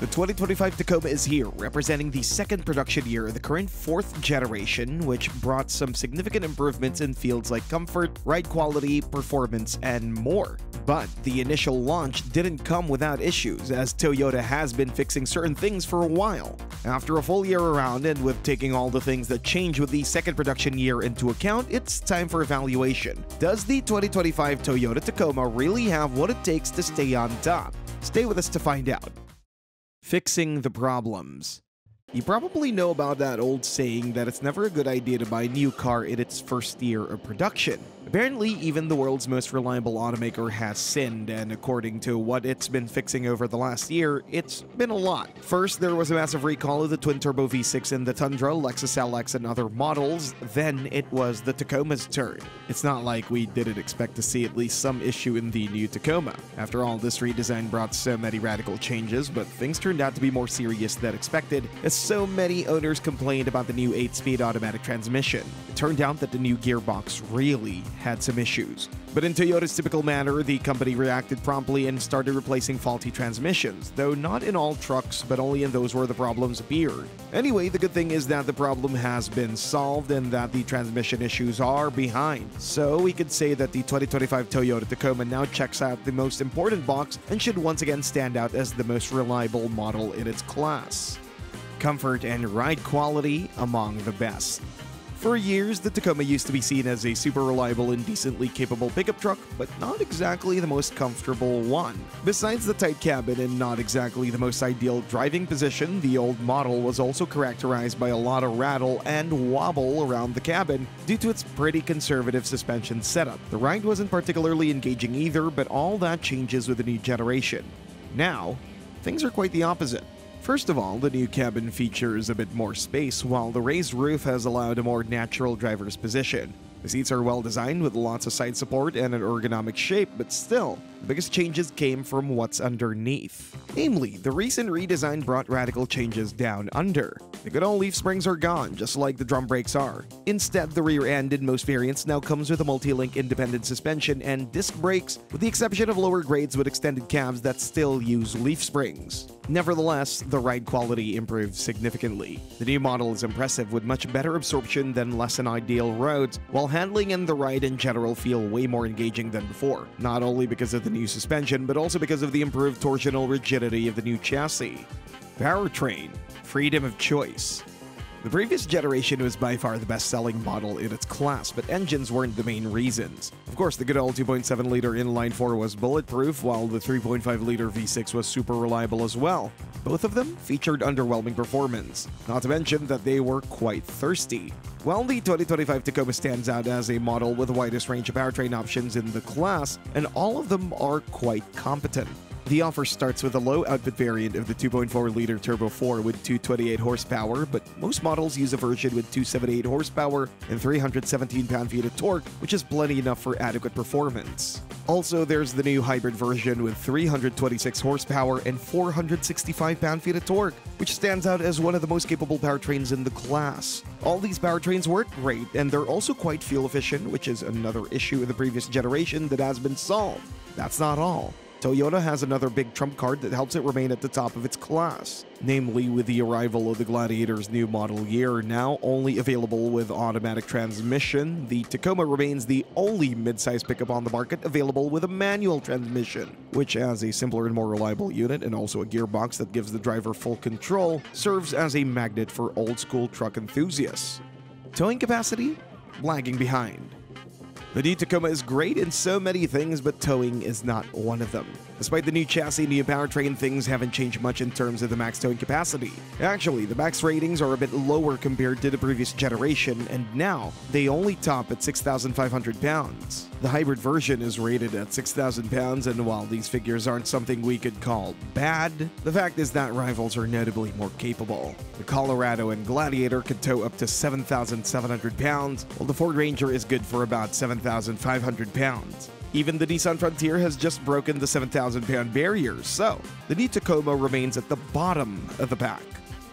The 2025 Tacoma is here, representing the second production year of the current fourth generation, which brought some significant improvements in fields like comfort, ride quality, performance, and more. But the initial launch didn't come without issues, as Toyota has been fixing certain things for a while. After a full year around, and with taking all the things that change with the second production year into account, it's time for evaluation. Does the 2025 Toyota Tacoma really have what it takes to stay on top? Stay with us to find out. Fixing the problems. You probably know about that old saying that it's never a good idea to buy a new car in its first year of production. Apparently, even the world's most reliable automaker has sinned, and according to what it's been fixing over the last year, it's been a lot. First, there was a massive recall of the twin-turbo V6 in the Tundra, Lexus LX, and other models. Then it was the Tacoma's turn. It's not like we didn't expect to see at least some issue in the new Tacoma. After all, this redesign brought so many radical changes, but things turned out to be more serious than expected, as so many owners complained about the new 8-speed automatic transmission. It turned out that the new gearbox really had some issues. But in Toyota's typical manner, the company reacted promptly and started replacing faulty transmissions, though not in all trucks, but only in those where the problems appeared. Anyway, the good thing is that the problem has been solved and that the transmission issues are behind. So we could say that the 2025 Toyota Tacoma now checks out the most important box and should once again stand out as the most reliable model in its class. Comfort and ride quality among the best. For years, the Tacoma used to be seen as a super reliable and decently capable pickup truck, but not exactly the most comfortable one. Besides the tight cabin and not exactly the most ideal driving position, the old model was also characterized by a lot of rattle and wobble around the cabin due to its pretty conservative suspension setup. The ride wasn't particularly engaging either, but all that changes with the new generation. Now, things are quite the opposite. First of all, the new cabin features a bit more space, while the raised roof has allowed a more natural driver's position. The seats are well designed with lots of side support and an ergonomic shape, but still, the biggest changes came from what's underneath. Namely, the recent redesign brought radical changes down under. The good old leaf springs are gone, just like the drum brakes are. Instead, the rear end in most variants now comes with a multi-link independent suspension and disc brakes, with the exception of lower grades with extended cabs that still use leaf springs. Nevertheless, the ride quality improved significantly. The new model is impressive with much better absorption than less than ideal roads, while handling and the ride in general feel way more engaging than before, not only because of the new suspension, but also because of the improved torsional rigidity of the new chassis. Powertrain. Freedom of choice. The previous generation was by far the best-selling model in its class, but engines weren't the main reasons. Of course, the good old 2.7-liter inline-4 was bulletproof, while the 3.5-liter V6 was super reliable as well. Both of them featured underwhelming performance, not to mention that they were quite thirsty. While the 2025 Tacoma stands out as a model with the widest range of powertrain options in the class, and all of them are quite competent. The offer starts with a low-output variant of the 2.4-liter Turbo 4 with 228 horsepower, but most models use a version with 278 horsepower and 317 pound-feet of torque, which is plenty enough for adequate performance. Also, there's the new hybrid version with 326 horsepower and 465 pound-feet of torque, which stands out as one of the most capable powertrains in the class. All these powertrains work great, and they're also quite fuel-efficient, which is another issue in the previous generation that has been solved. That's not all. Toyota has another big trump card that helps it remain at the top of its class. Namely, with the arrival of the Gladiator's new model year, now only available with automatic transmission, the Tacoma remains the only mid-size pickup on the market available with a manual transmission, which, as a simpler and more reliable unit and also a gearbox that gives the driver full control, serves as a magnet for old-school truck enthusiasts. Towing capacity? Lagging behind. The new Tacoma is great in so many things, but towing is not one of them. Despite the new chassis and new powertrain, things haven't changed much in terms of the max towing capacity. Actually, the max ratings are a bit lower compared to the previous generation, and now they only top at 6,500 pounds. The hybrid version is rated at 6,000 pounds, and while these figures aren't something we could call bad, the fact is that rivals are notably more capable. The Colorado and Gladiator can tow up to 7,700 pounds, while the Ford Ranger is good for about 7,500 pounds. Even the Nissan Frontier has just broken the 7,000-pound barrier, so the new Tacoma remains at the bottom of the pack.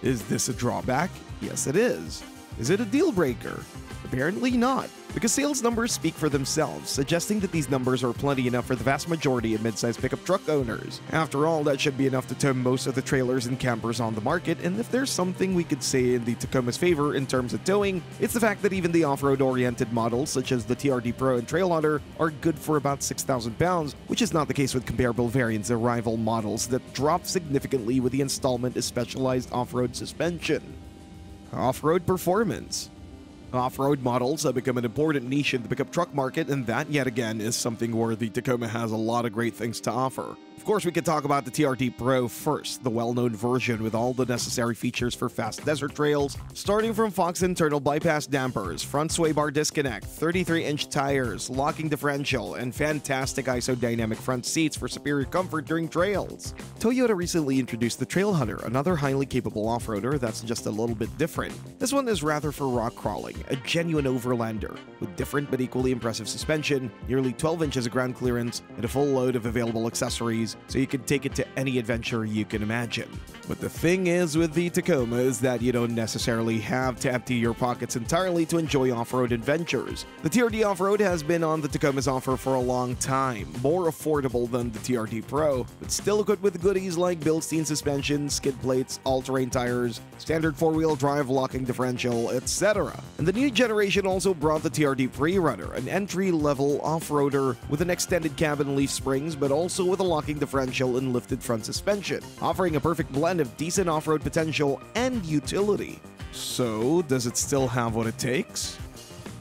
Is this a drawback? Yes, it is. Is it a deal breaker? Apparently not, because sales numbers speak for themselves, suggesting that these numbers are plenty enough for the vast majority of mid-size pickup truck owners. After all, that should be enough to tow most of the trailers and campers on the market, and if there's something we could say in the Tacoma's favor in terms of towing, it's the fact that even the off-road oriented models such as the TRD Pro and Trail Hunter are good for about 6,000 pounds, which is not the case with comparable variants of rival models that drop significantly with the installment of specialized off-road suspension. Off-road performance. Off-road models have become an important niche in the pickup truck market, and that, yet again, is something where the Tacoma has a lot of great things to offer. Of course, we could talk about the TRD Pro first, the well-known version with all the necessary features for fast desert trails, starting from Fox internal bypass dampers, front sway bar disconnect, 33-inch tires, locking differential, and fantastic isodynamic front seats for superior comfort during trails. Toyota recently introduced the Trail Hunter, another highly capable off-roader that's just a little bit different. This one is rather for rock crawling, a genuine overlander, with different but equally impressive suspension, nearly 12 inches of ground clearance, and a full load of available accessories, so you can take it to any adventure you can imagine. But the thing is with the Tacoma is that you don't necessarily have to empty your pockets entirely to enjoy off-road adventures. The TRD Off-Road has been on the Tacoma's offer for a long time, more affordable than the TRD Pro, but still equipped with goodies like Bilstein suspension, skid plates, all-terrain tires, standard four-wheel drive locking differential, etc. And the new generation also brought the TRD Pre-Runner, an entry-level off-roader with an extended cab and leaf springs, but also with a locking differential and lifted front suspension, offering a perfect blend of decent off-road potential and utility. So, does it still have what it takes?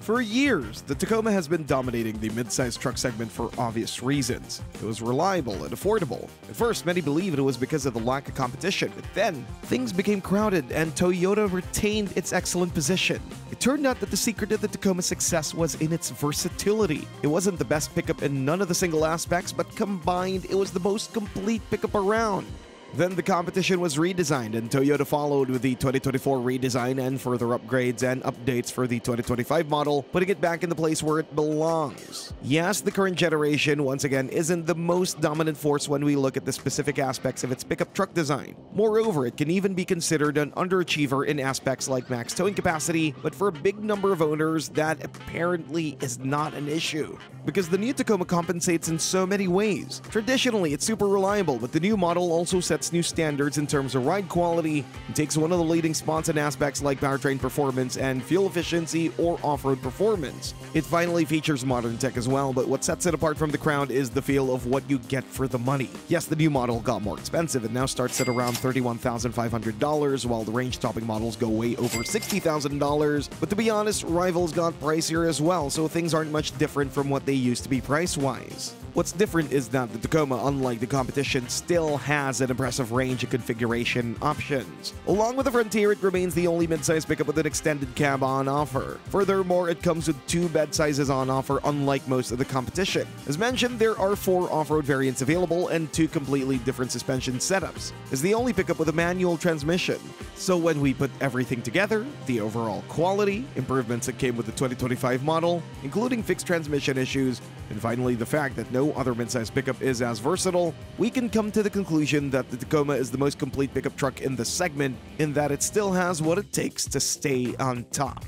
For years, the Tacoma has been dominating the mid-size truck segment for obvious reasons. It was reliable and affordable. At first, many believed it was because of the lack of competition, but then, things became crowded and Toyota retained its excellent position. It turned out that the secret of the Tacoma's success was in its versatility. It wasn't the best pickup in none of the single aspects, but combined, it was the most complete pickup around. Then the competition was redesigned, and Toyota followed with the 2024 redesign and further upgrades and updates for the 2025 model, putting it back in the place where it belongs. Yes, the current generation, once again, isn't the most dominant force when we look at the specific aspects of its pickup truck design. Moreover, it can even be considered an underachiever in aspects like max towing capacity, but for a big number of owners, that apparently is not an issue, because the new Tacoma compensates in so many ways. Traditionally, it's super reliable, but the new model also sets new standards in terms of ride quality and takes one of the leading spots in aspects like powertrain performance and fuel efficiency or off-road performance. It finally features modern tech as well, but what sets it apart from the crowd is the feel of what you get for the money. Yes, the new model got more expensive and now starts at around $31,500, while the range-topping models go way over $60,000, but to be honest, rivals got pricier as well, so things aren't much different from what they used to be price-wise. What's different is that the Tacoma, unlike the competition, still has an impressive range of configuration options. Along with the Frontier, it remains the only midsize pickup with an extended cab on offer. Furthermore, it comes with 2 bed sizes on offer, unlike most of the competition. As mentioned, there are 4 off-road variants available and 2 completely different suspension setups. It's the only pickup with a manual transmission. So when we put everything together, the overall quality, improvements that came with the 2025 model, including fixed transmission issues, and finally the fact that no other midsize pickup is as versatile, we can come to the conclusion that the Tacoma is the most complete pickup truck in the segment, in that it still has what it takes to stay on top.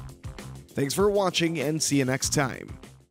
Thanks for watching and see you next time.